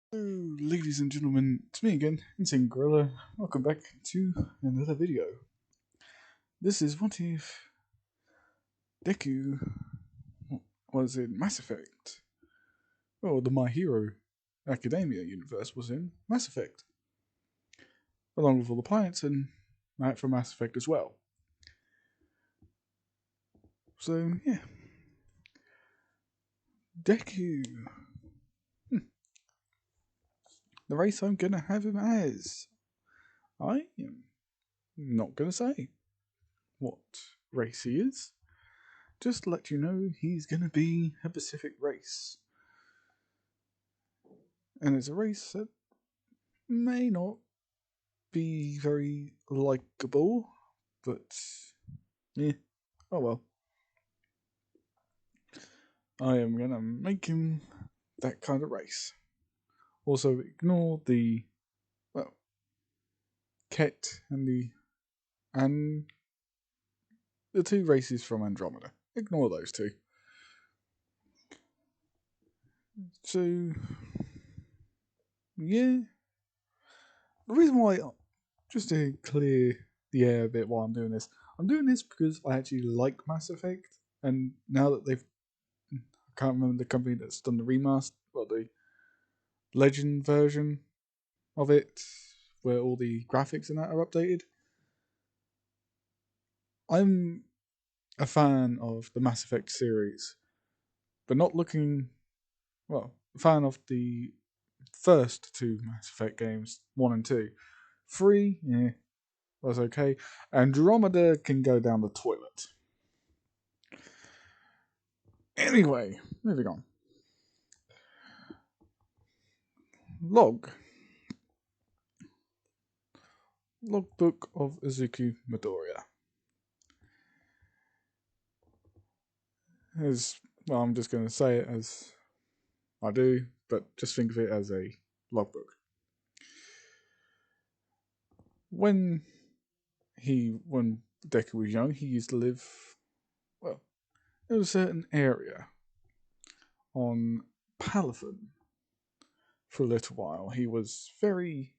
Hello, ladies and gentlemen, it's me again, Insane Gorilla. Welcome back to another video. This is what if Deku was in Mass Effect? Well, the My Hero Academia universe was in Mass Effect, along with all the planets and Night from Mass Effect as well. So, yeah. Deku. The race I'm gonna have him as. I am not gonna say what race he is. Just to let you know, he's gonna be a Pacific race. And it's a race that may not be very likable, but yeah, oh well. I am gonna make him that kind of race. Also, ignore the well, Ket and the two races from Andromeda. Ignore those two. So yeah, the reason why, just to clear the air a bit while I'm doing this because I actually like Mass Effect, and now that they've, I can't remember the company that's done the remaster, well, the Legend version of it, where all the graphics and that are updated. I'm a fan of the Mass Effect series, but not looking, well, a fan of the first two Mass Effect games, 1 and 2. 3, yeah, was okay. Andromeda can go down the toilet. Anyway, moving on. Log. Logbook of Izuku Midoriya. As well, I'm just going to say it as I do, but just think of it as a logbook. When when Deku was young, he used to live, well, in a certain area on Palathon for a little while. He was very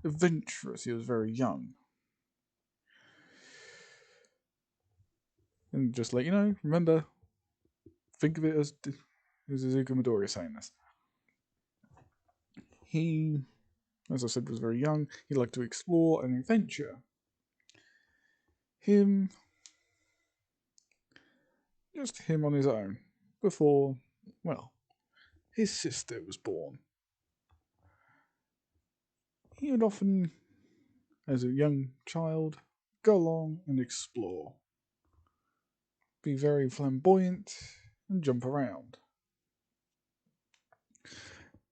adventurous. He was very young. And just let you know, remember, think of it as Izuku Midoriya saying this. He, as I said, was very young. He liked to explore and adventure. Just him on his own, before, well, his sister was born. He would often, as a young child, go along and explore, be very flamboyant, and jump around.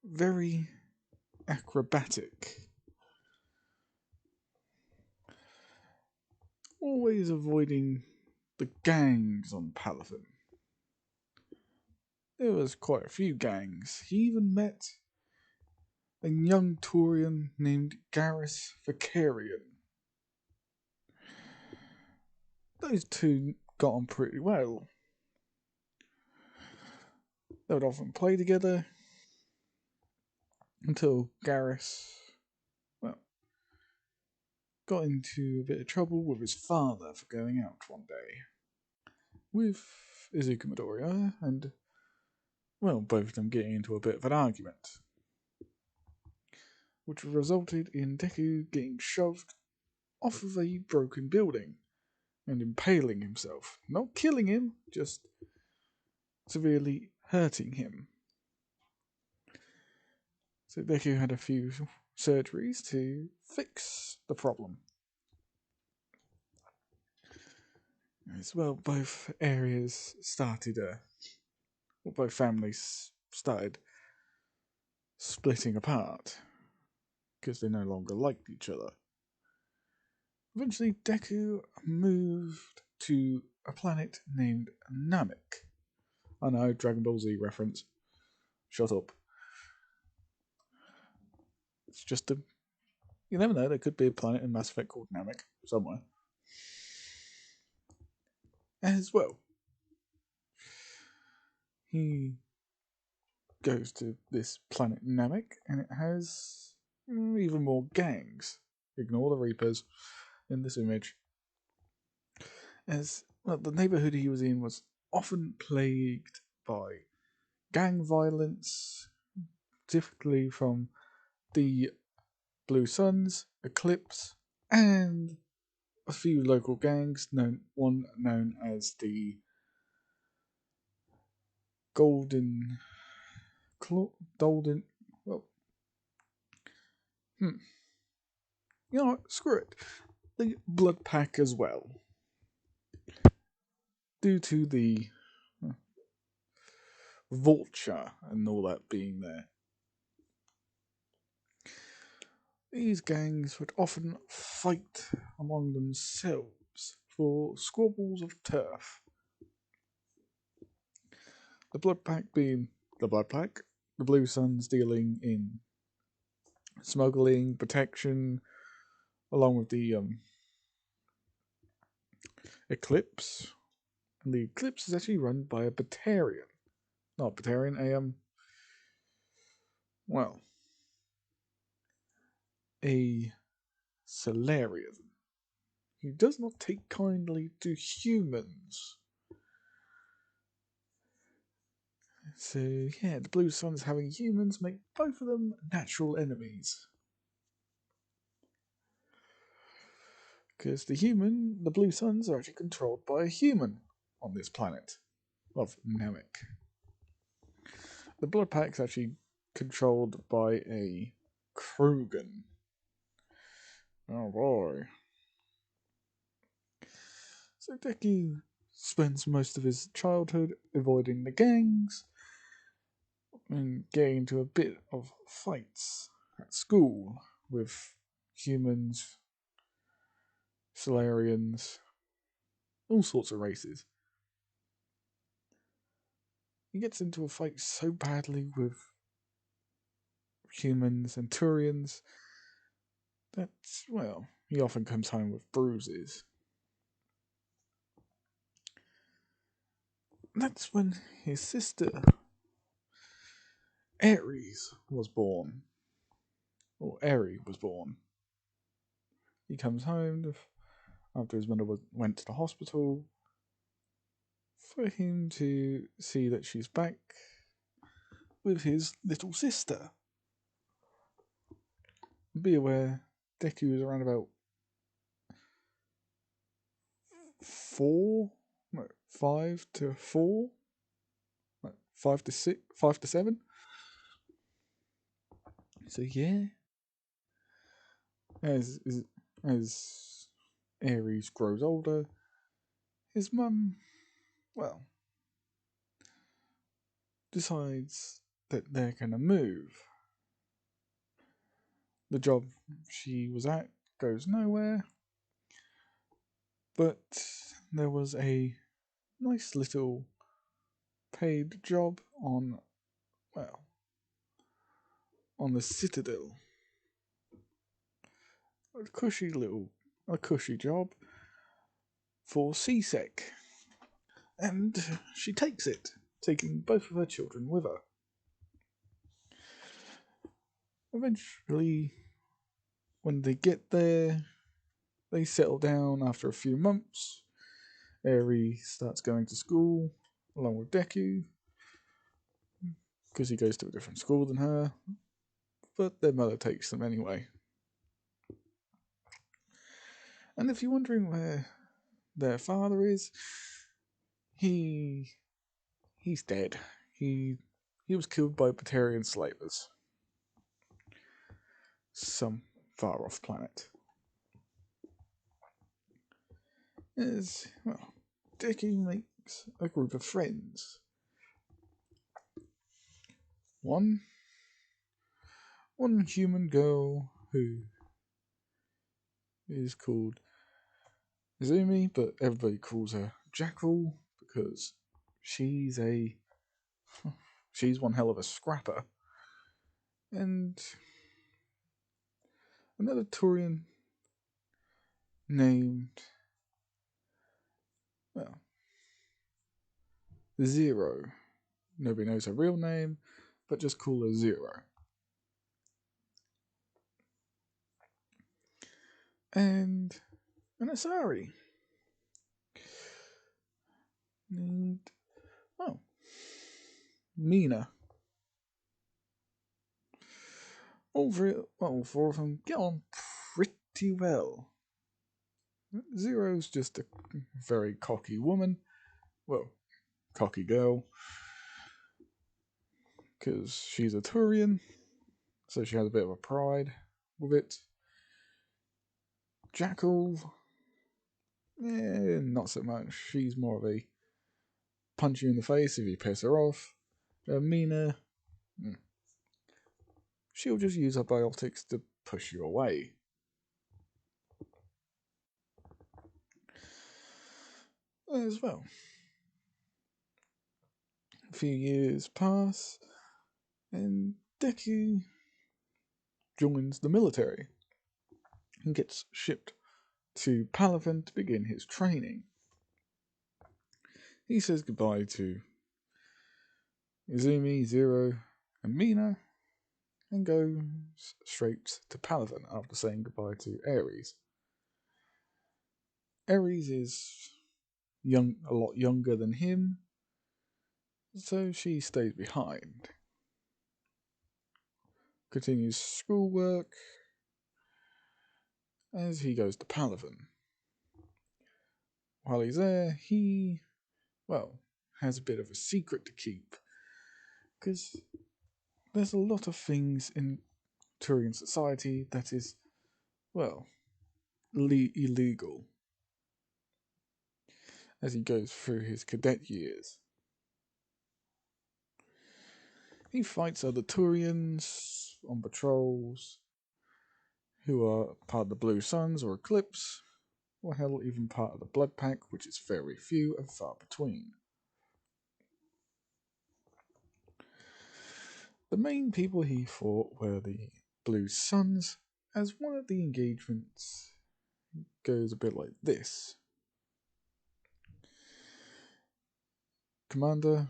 Very acrobatic. Always avoiding the gangs on Palathon. There was quite a few gangs. He even met a young Taurian named Garrus Vakarian. Those two got on pretty well. They would often play together until Garrus, well, got into a bit of trouble with his father for going out one day with Izuku Midoriya, and, well, both of them getting into a bit of an argument, which resulted in Deku getting shoved off of a broken building and impaling himself. Not killing him, just severely hurting him. So Deku had a few surgeries to fix the problem. As well, both areas started, both families started splitting apart because they no longer liked each other. Eventually, Deku moved to a planet named Namek. I know, Dragon Ball Z reference. Shut up. It's just a. You never know, there could be a planet in Mass Effect called Namek somewhere. As well, he goes to this planet Namek, and it has even more gangs. Ignore the Reapers in this image. As well, the neighborhood he was in was often plagued by gang violence, typically from the Blue Suns, Eclipse, and a few local gangs. One known as the Golden Golden. Well, you know what? Screw it. The Blood Pack as well, due to the Vulture and all that being there. These gangs would often fight among themselves for squabbles of turf. The Blood Pack being the Blood Pack, the Blue Suns dealing in smuggling, protection, along with the Eclipse. And the Eclipse is actually run by a Batarian. Not Batarian, a Solarian. He does not take kindly to humans. So, yeah, the Blue Suns having humans make both of them natural enemies. Because the Blue Suns are actually controlled by a human on this planet of Namek. The Blood Pack's actually controlled by a Krogan. Oh boy. So Deku spends most of his childhood avoiding the gangs and getting into a bit of fights at school with humans, Solarians, all sorts of races. He gets into a fight so badly with humans and Turians that, well, he often comes home with bruises. That's when his sister, Ares, was born. Or Eri was born. He comes home after his mother went to the hospital for him to see that she's back with his little sister. Be aware, Deku is around about 5 to 4, 5 to 6, 5 to 7. So yeah, as Ares grows older, his mum, well, decides that they're gonna move. The job she was at goes nowhere, but there was a nice little paid job on the Citadel. A cushy job for CSEC. And she takes it, taking both of her children with her. Eventually, when they get there, they settle down after a few months. Eri starts going to school along with Deku, because he goes to a different school than her, but their mother takes them anyway. And if you're wondering where their father is, he's dead. He was killed by Batarian slavers. Some far off planet. Deku makes a group of friends. One human girl who is called Izumi, but everybody calls her Jackal because she's one hell of a scrapper. And another Turian named, Zero. Nobody knows her real name, but just call her Zero. And an Asari. And, oh, Mina. All four of them get on pretty well. Zero's just a very cocky woman. Well, cocky girl. Because she's a Turian, so she has a bit of a pride with it. Jackal, not so much. She's more of a punch you in the face if you piss her off. Mina, she'll just use her biotics to push you away. As well. A few years pass, and Deku joins the military and gets shipped to Palaven to begin his training. He says goodbye to Izumi, Zero, and Mina, and goes straight to Palaven after saying goodbye to Ares. Ares is a lot younger than him, so she stays behind. Continues schoolwork as he goes to Palaven. While he's there, he, has a bit of a secret to keep, because there's a lot of things in Turian society that is, illegal as he goes through his cadet years. He fights other Turians on patrols who are part of the Blue Suns or Eclipse, or hell, even part of the Blood Pack, which is very few and far between. The main people he fought were the Blue Suns, as one of the engagements goes a bit like this. Commander,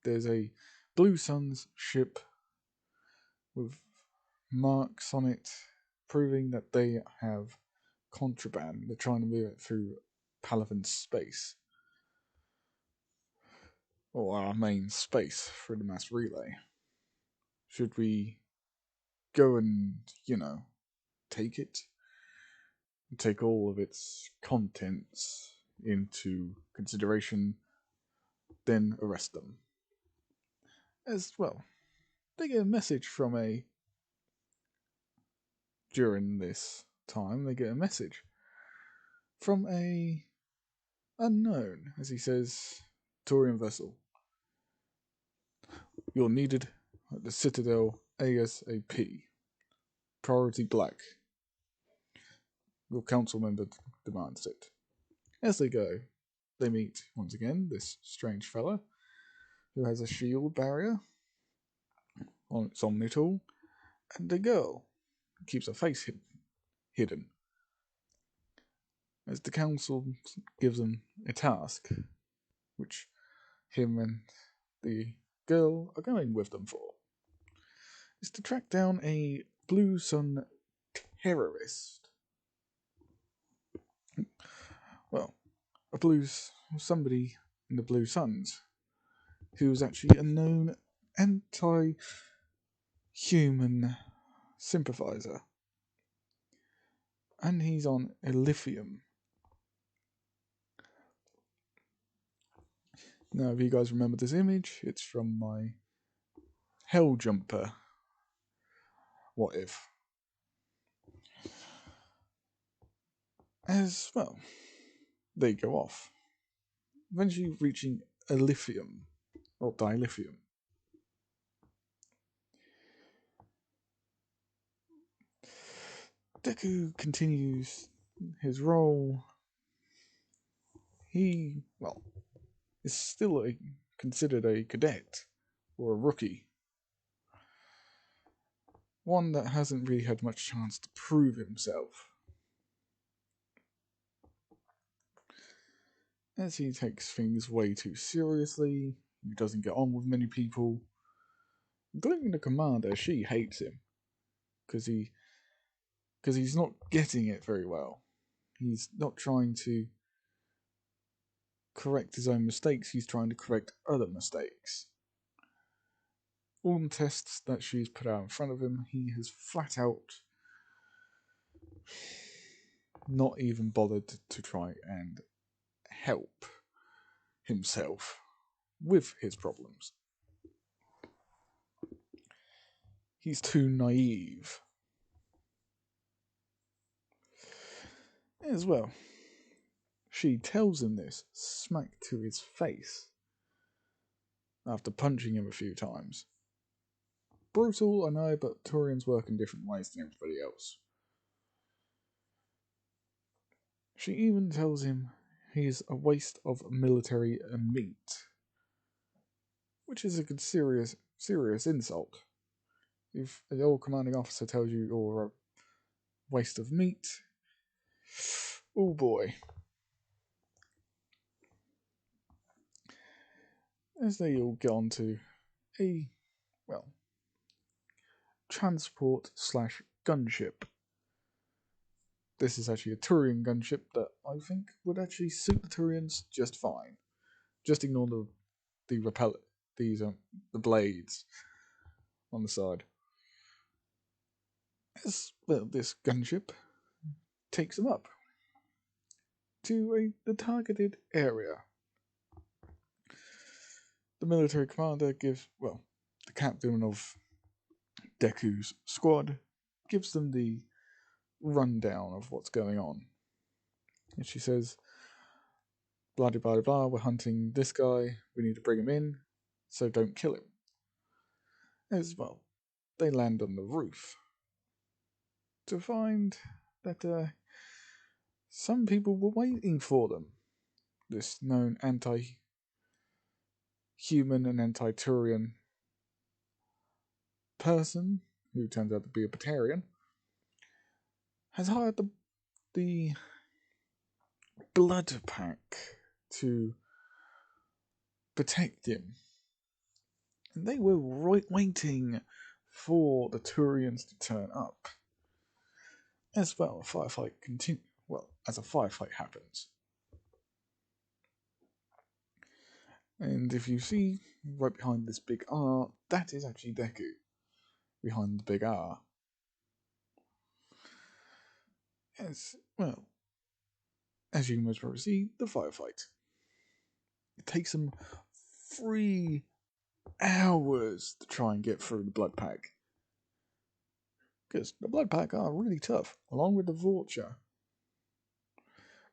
there's a Blue Suns ship with marks on it proving that they have contraband. They're trying to move it through Palaven space, or our main space, through the mass relay. Should we go and, take it? Take all of its contents into consideration, then arrest them. As well, they get a message during this time, they get a message from a unknown, as he says, Turian vessel. You're needed at the Citadel ASAP. Priority Black. Your council member demands it. As they go, they meet, once again, this strange fella who has a shield barrier on its Omnitool, and a girl who keeps her face hidden. As the council gives them a task, which him and the girl are going with them for, is to track down a Blue Sun terrorist. Well, somebody in the Blue Suns who is actually a known anti-human sympathizer. And he's on Elysium. Now, if you guys remember this image, it's from my Helljumper What If. As well, they go off, eventually reaching Elysium, or Dilithium. Deku continues his role. He, is still considered a cadet, or a rookie. One that hasn't really had much chance to prove himself. As he takes things way too seriously, he doesn't get on with many people, including the commander, she hates him because he's not getting it very well. He's not trying to correct his own mistakes, he's trying to correct other mistakes. All the tests that she's put out in front of him, he has flat out not even bothered to try and help himself with his problems. He's too naive. As well, she tells him this smack to his face after punching him a few times. Brutal, I know, but Turians work in different ways than everybody else. She even tells him he is a waste of military meat, which is a serious insult. If the old commanding officer tells you you're a waste of meat, oh boy. As they all get onto a, well, transport / gunship. This is actually a Turian gunship that I think would actually suit the Turians just fine. Just ignore the repellent, the blades on the side. As well, this gunship takes them up to the targeted area. The military commander gives, well, the captain of Deku's squad gives them the rundown of what's going on. And she says, blah, blah, blah, blah, we're hunting this guy, we need to bring him in, so don't kill him. As well, they land on the roof to find that some people were waiting for them. This known anti-human and anti-Turian person, who turns out to be a Batarian, has hired the blood pack to protect him. And they were waiting for the Turians to turn up. As well, a firefight continues. Well, as a firefight happens. And if you see right behind this big R, that is actually Deku. Behind the big R. As well, as you can most probably see, the firefight. It takes them 3 hours to try and get through the blood pack. Because the blood pack are really tough, along with the Vulture.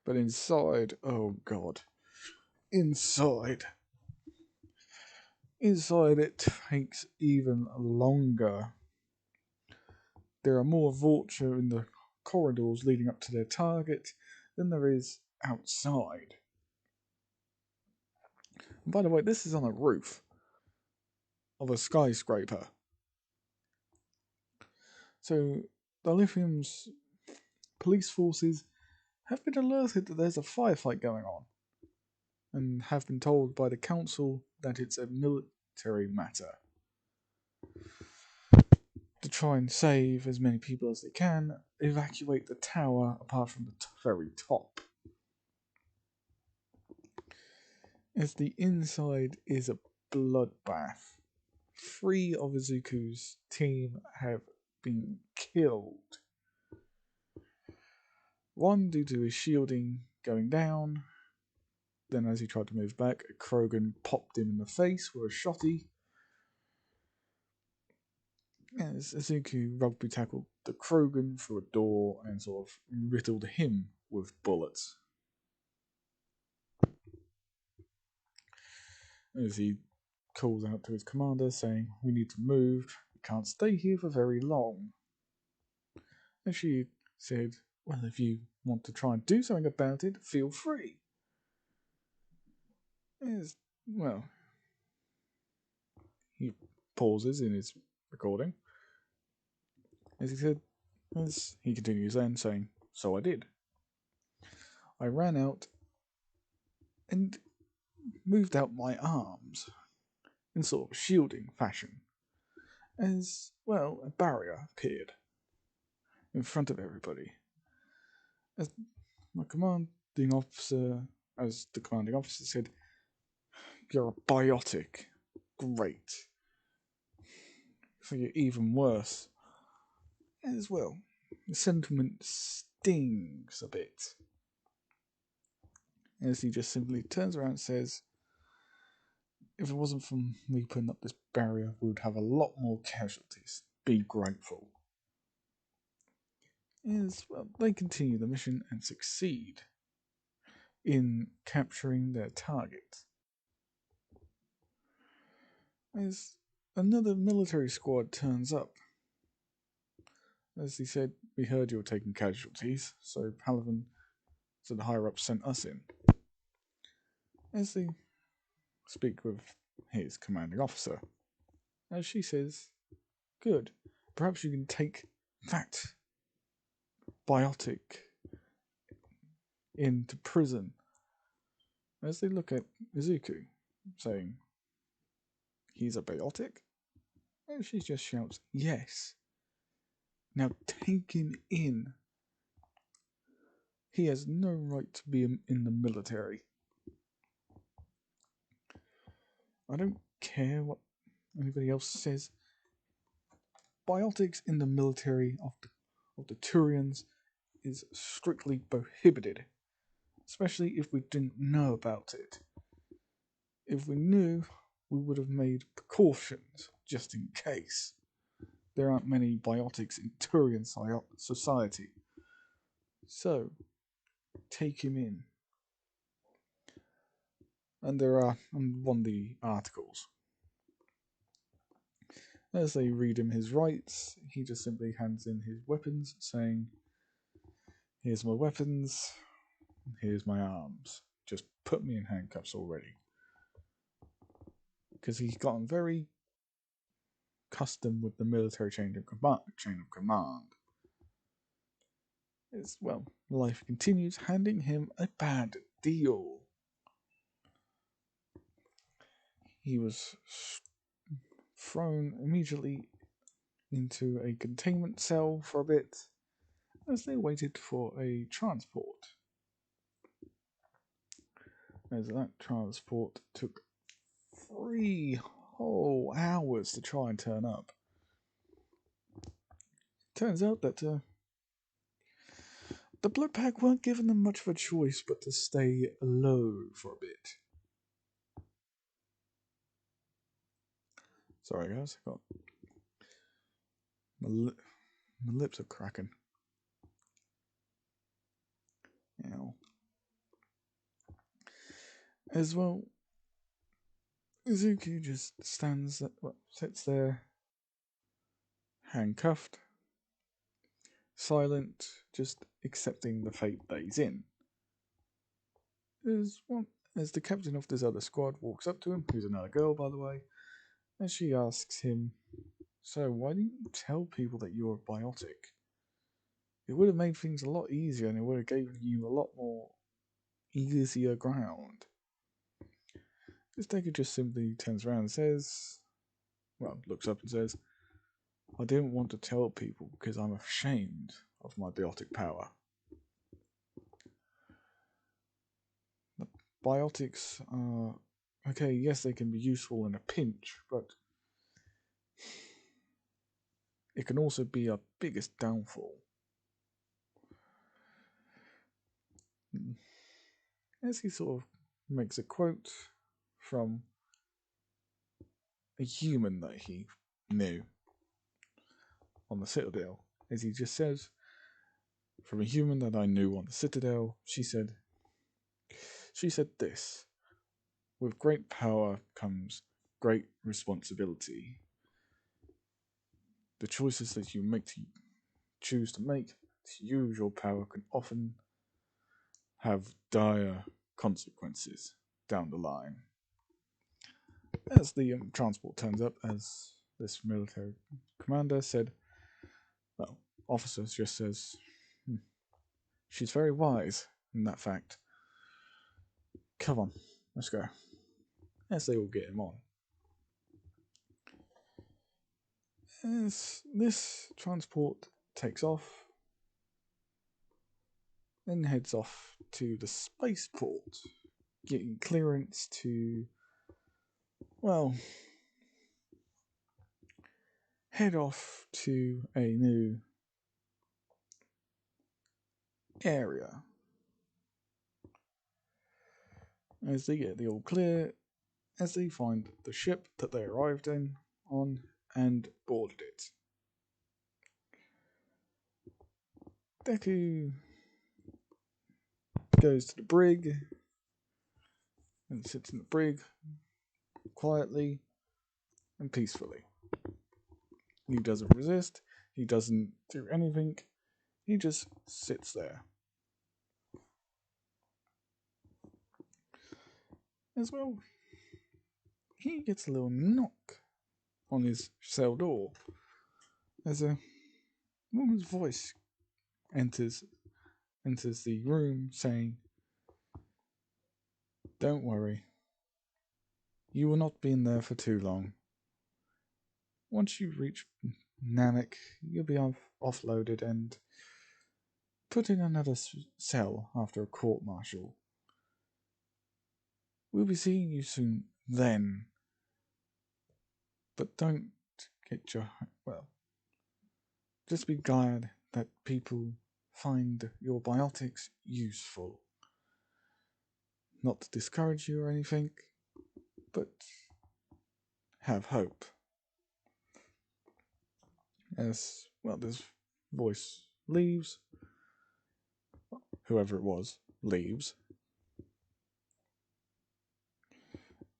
But inside, oh god. Inside it takes even longer. There are more Vulture in the corridors leading up to their target than there is outside. And by the way, this is on a roof of a skyscraper. So the Lithium's police forces have been alerted that there's a firefight going on, and have been told by the council that it's a military matter. To try and save as many people as they can, evacuate the tower apart from the very top. As the inside is a bloodbath. 3 of Izuku's team have been killed. 1 due to his shielding going down. Then as he tried to move back, a Krogan popped him in the face with a shotty. As Izuku rugby tackled the Krogan through a door and sort of riddled him with bullets. As he calls out to his commander saying, we need to move, we can't stay here for very long. And she said, well, if you want to try and do something about it, feel free. Well, he pauses in his recording. As he said, as he continues then, saying, so I did. I ran out and moved out my arms in sort of shielding fashion. as, well, a barrier appeared in front of everybody. As my commanding officer, as the commanding officer said, "You're a biotic. Great. So you're even worse." As well, the sentiment stings a bit. As he just simply turns around and says, "If it wasn't for me putting up this barrier, we would have a lot more casualties. Be grateful." As well, they continue the mission and succeed in capturing their target. As another military squad turns up, as he said, "We heard you were taking casualties, so Palaven, so the higher up, sent us in." As they speak with his commanding officer, as she says, "Good, perhaps you can take that biotic into prison." As they look at Izuku, saying, "He's a biotic?" And she just shouts, "Yes. Now take him in. He has no right to be in the military." I don't care what anybody else says. Biotics in the military of the Turians is strictly prohibited, especially if we didn't know about it. If we knew, we would have made precautions just in case. There aren't many biotics in Turian society. So, take him in. And there are one of the articles. As they read him his rights, he just simply hands in his weapons, saying, "Here's my weapons, here's my arms. Just put me in handcuffs already." Because he's gotten very accustomed with the military chain of command. As well, life continues, handing him a bad deal. He was thrown immediately into a containment cell for a bit as they waited for a transport. As that transport took 3 whole hours to try and turn up. Turns out that the Blood Pack weren't giving them much of a choice but to stay low for a bit. Sorry guys, I got my lips are cracking. Ow. As well, Izuku just sits there, handcuffed, silent, just accepting the fate that he's in. As the captain of this other squad walks up to him, who's another girl by the way, and she asks him, "So why didn't you tell people that you're a biotic? It would have made things a lot easier and it would have given you a lot more easier ground." This Deku just simply turns around and says, looks up and says, "I didn't want to tell people because I'm ashamed of my biotic power. The biotics are, okay, yes, they can be useful in a pinch, but it can also be our biggest downfall." As he sort of makes a quote from a human that he knew on the Citadel, as he just says, "From a human that I knew on the Citadel, she said this: with great power comes great responsibility. The choices that you choose to make to use your power can often have dire consequences down the line." As the transport turns up, as this military commander said, officer just says, "She's very wise in that fact. Come on, let's go." As they all get him on. As this transport takes off and heads off to the spaceport, getting clearance to, well, head off to a new area. As they get the all clear, as they find the ship that they arrived on and boarded it. Deku goes to the brig and sits in the brig quietly and peacefully. He doesn't resist, he doesn't do anything, he just sits there. As well, he gets a little knock on his cell door as a woman's voice enters the room saying, "Don't worry, you will not be in there for too long. Once you reach Namek, you'll be offloaded and put in another cell after a court-martial. We'll be seeing you soon then. But don't get your... well, just be glad that people find your biotics useful. Not to discourage you or anything, but have hope." As, well, this voice leaves. Whoever it was leaves.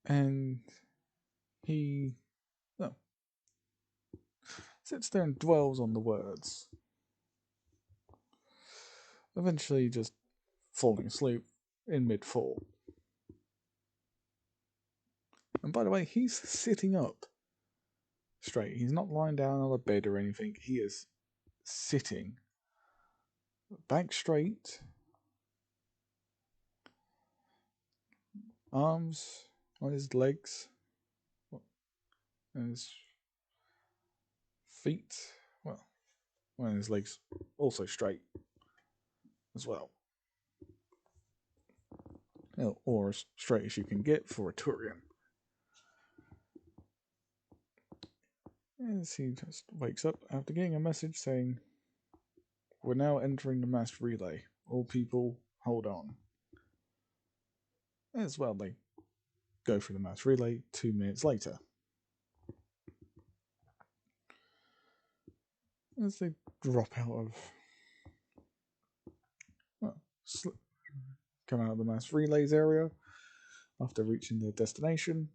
And he, well, sits there and dwells on the words. Eventually just falling asleep in mid-fall. And by the way, he's sitting up straight. He's not lying down on a bed or anything. He is sitting back straight, arms on his legs, and his feet, well, and his legs also straight as well. Or as straight as you can get for a Turian. As he just wakes up after getting a message saying, "We're now entering the mass relay. All people, hold on." As well, they go through the mass relay 2 minutes later. As they drop out of... well, come out of the mass relays area after reaching their destination.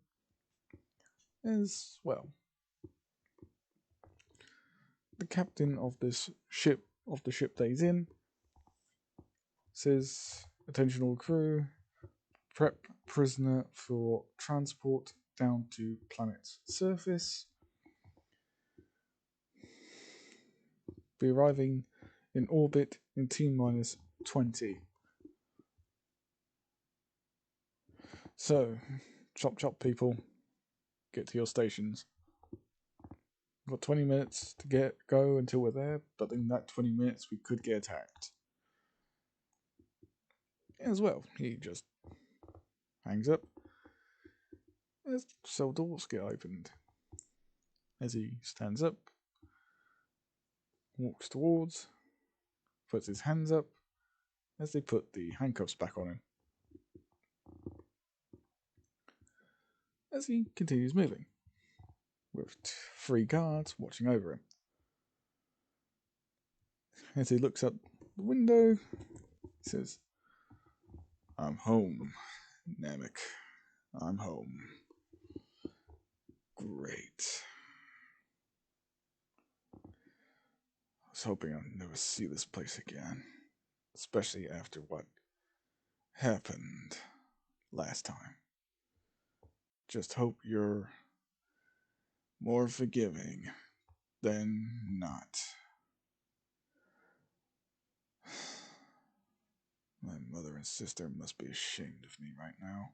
As well, the captain of this ship, of the ship that he's in, says, "Attention all crew, prep prisoner for transport down to planet's surface. Be arriving in orbit in T-minus 20. So, chop chop people, get to your stations. We've got 20 minutes to go until we're there, but in that 20 minutes we could get attacked." As well, he just hangs up as cell doors get opened. As he stands up, walks towards, puts his hands up as they put the handcuffs back on him. As he continues moving, with 3 guards watching over him. As he looks up the window, he says, "I'm home, Namek. I'm home. Great. I was hoping I'd never see this place again, especially after what happened last time. Just hope you're more forgiving than not. My mother and sister must be ashamed of me right now."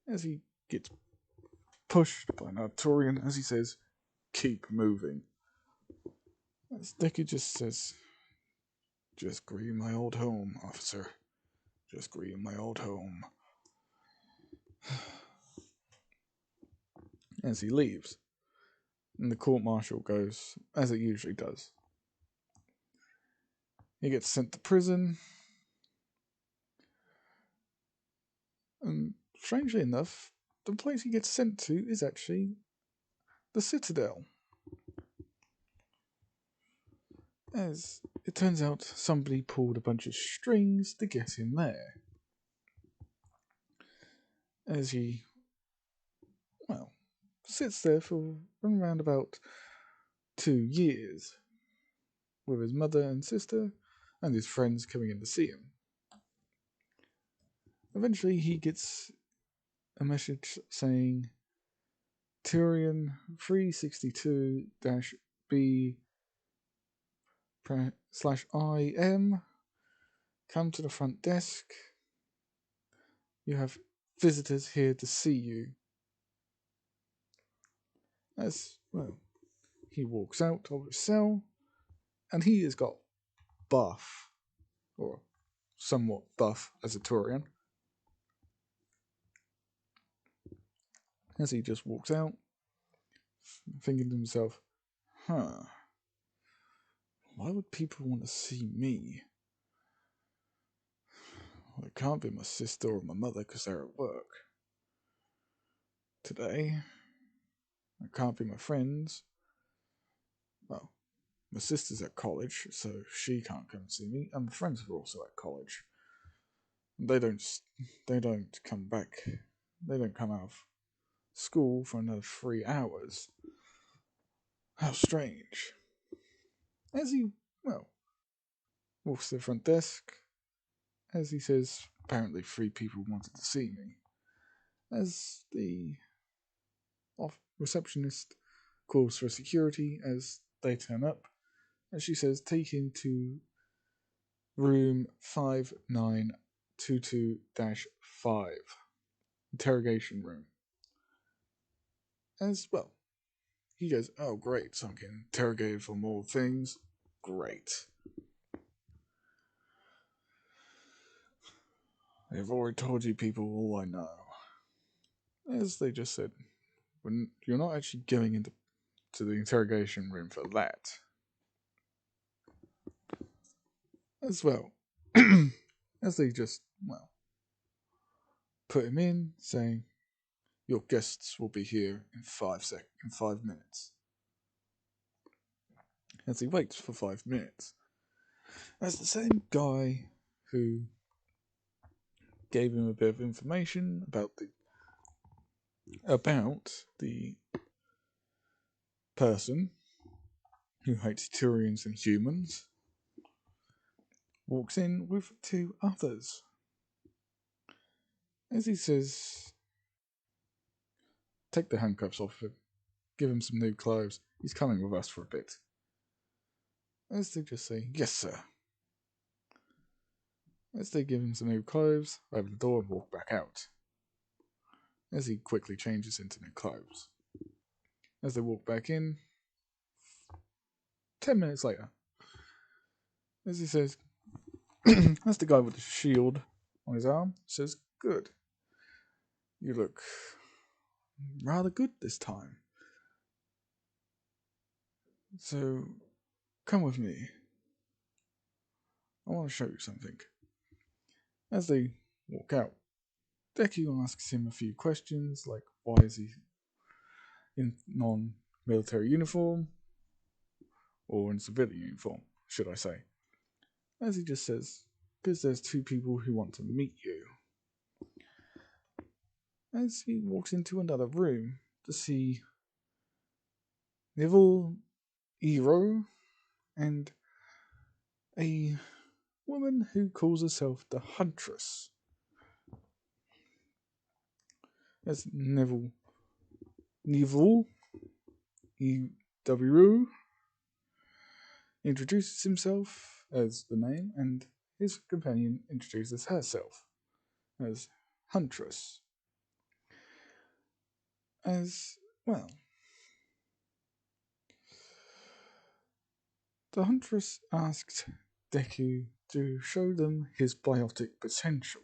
As he gets pushed by an Arcturian, as he says, keep moving. As Deku just says, "Just greeting my old home, officer. Just greeting my old home." As he leaves, and the court martial goes as it usually does. He gets sent to prison, and strangely enough, the place he gets sent to is actually the Citadel. As it turns out, somebody pulled a bunch of strings to get him there. As he, well, sits there for around about 2 years, with his mother and sister and his friends coming in to see him. Eventually, he gets a message saying Tyrion 362-B /IM, come to the front desk. You have visitors here to see you. As, well, he walks out of his cell, and he has got buff, or somewhat buff as a Turian. As he just walks out, thinking to himself, why would people want to see me? Well, it can't be my sister or my mother because they're at work. Today, it can't be my friends. Well, my sister's at college, so she can't come and see me, and my friends are also at college. They don't come back. They don't come out of school for another 3 hours. How strange. As he, well, walks to the front desk, as he says, apparently 3 people wanted to see me. As the receptionist calls for security as they turn up, and she says, take him to room 5922-5, interrogation room. As well, he goes, oh great, so I'm getting interrogated for more things. Great. I've already told you people all I know. As they just said, when you're not actually going into the interrogation room for that. As well, as they just, well, put him in, saying, your guests will be here in 5 minutes. As he waits for 5 minutes, as the same guy who gave him a bit of information about the person who hates Turians and humans walks in with 2 others. As he says, take the handcuffs off him, give him some new clothes, he's coming with us for a bit. As they just say, yes sir. As they give him some new clothes, open the door and walk back out. As he quickly changes into new clothes. As they walk back in, 10 minutes later, as he says, that's the guy with the shield on his arm, says, good. You look rather good this time. So, come with me. I want to show you something. As they walk out, Deku asks him a few questions, like why is he in non-military uniform, or in civilian uniform, should I say. As he just says, because there's 2 people who want to meet you. As he walks into another room to see Neville, Ero, and a woman who calls herself the Huntress. As Neville, E.W. introduces himself as the name, and his companion introduces herself as Huntress. As, well, The Huntress asked Deku to show them his biotic potential.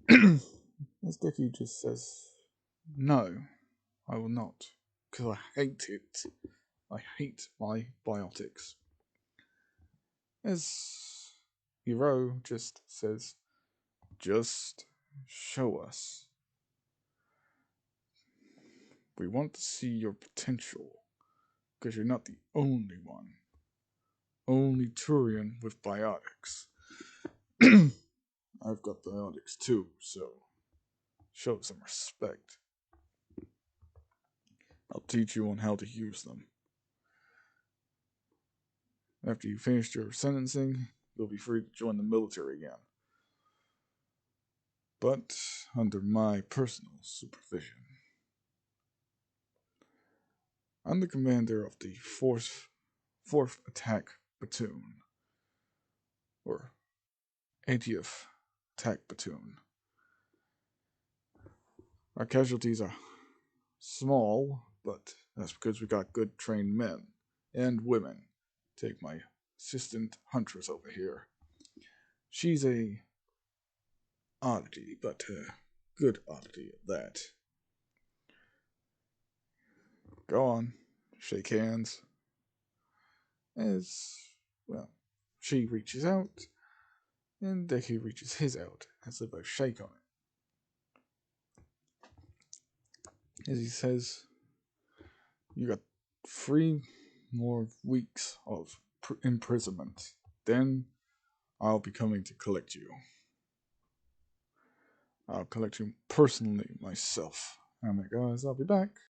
As Deku just says, "No, I will not, because I hate it. I hate my biotics." As Hiro just says, "Just show us. We want to see your potential, because you're not the only one. Only Turian with biotics. I've got biotics too, so show some respect. I'll teach you on how to use them. After you finished your sentencing, you'll be free to join the military again. But under my personal supervision. I'm the commander of the 4th Attack Platoon, or 80th Attack Platoon. Our casualties are small, but that's because we got good trained men and women. Take my assistant Huntress over here. She's a oddity, but a good oddity at that. Go on, shake hands. As, well, she reaches out, and Deku reaches his out as they both shake on it. As he says, "You got 3 more weeks of imprisonment. Then I'll be coming to collect you. I'll collect you personally myself." I'm like, "Guys, I'll be back."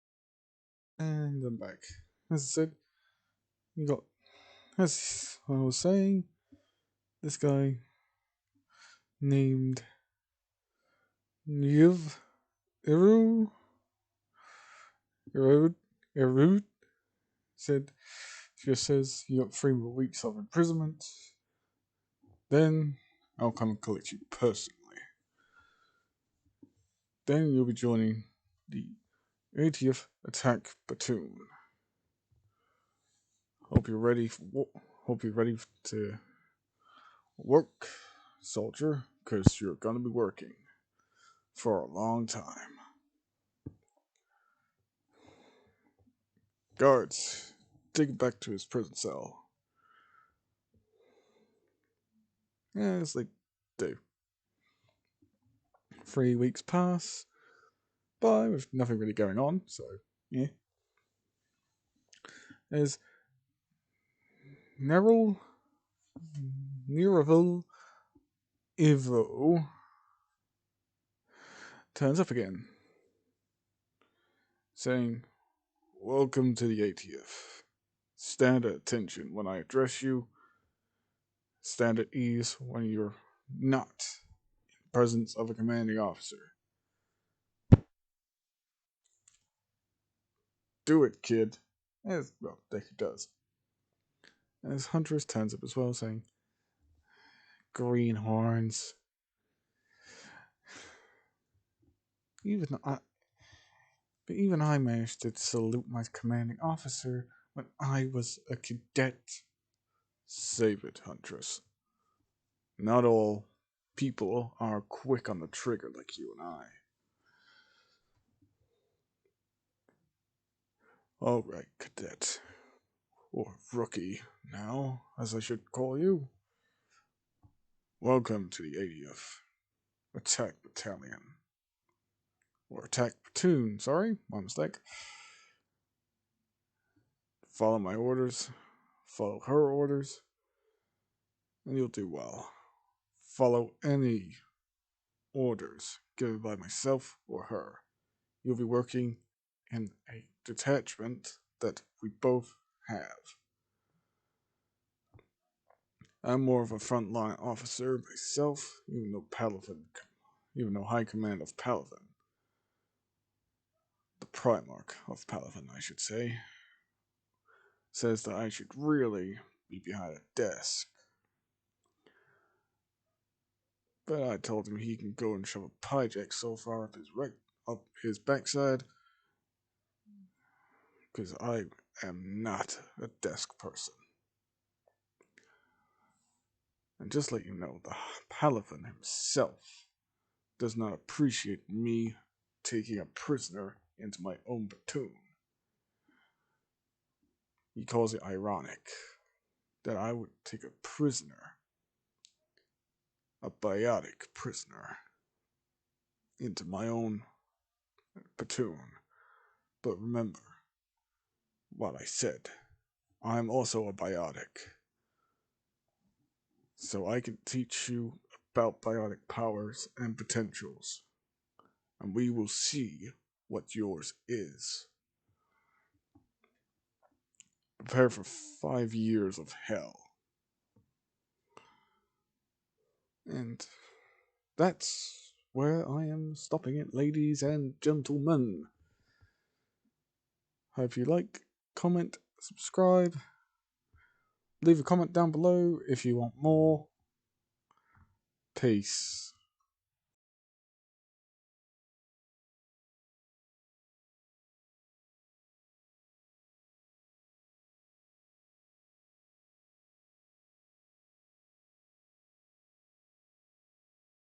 And I'm back. As I said, you got, as I was saying, this guy named Niv Eru said, just says you got 3 more weeks of imprisonment. Then I'll come and collect you personally. Then you'll be joining the 80th Attack Platoon. Hope you're ready to work, soldier, because you're gonna be working for a long time. Guards, take it back to his prison cell. Yeah, it's like 3 weeks pass by with nothing really going on, so yeah. There's Nereval Ivo turns up again, saying, "Welcome to the 80th. Stand at attention when I address you. Stand at ease when you're not in the presence of a commanding officer. Do it, kid." As well, Deku does. As Huntress turns up as well, saying, "Greenhorns. Even I managed to salute my commanding officer when I was a cadet." Save it, Huntress. Not all people are quick on the trigger like you and I. Alright, cadet. Or rookie, now, as I should call you. Welcome to the 80th Attack Battalion. Or Attack Platoon, sorry, my mistake. Follow my orders, follow her orders, and you'll do well. Follow any orders given by myself or her. You'll be working in a detachment that we both have. I'm more of a frontline officer myself, even though High Command of Palaven, the Primarch of Palaven, I should say, says that I should really be behind a desk. But I told him he can go and shove a pie jack so far up his backside, because I am not a desk person. And just let you know, the Paladin himself does not appreciate me taking a prisoner into my own platoon. He calls it ironic that I would take a prisoner, a biotic prisoner, into my own platoon. But remember what I said. I'm also a biotic. So I can teach you about biotic powers and potentials. And we will see what yours is. Prepare for 5 years of hell. And that's where I am stopping it, ladies and gentlemen. Hope you like, comment, subscribe. Leave a comment down below if you want more. Peace.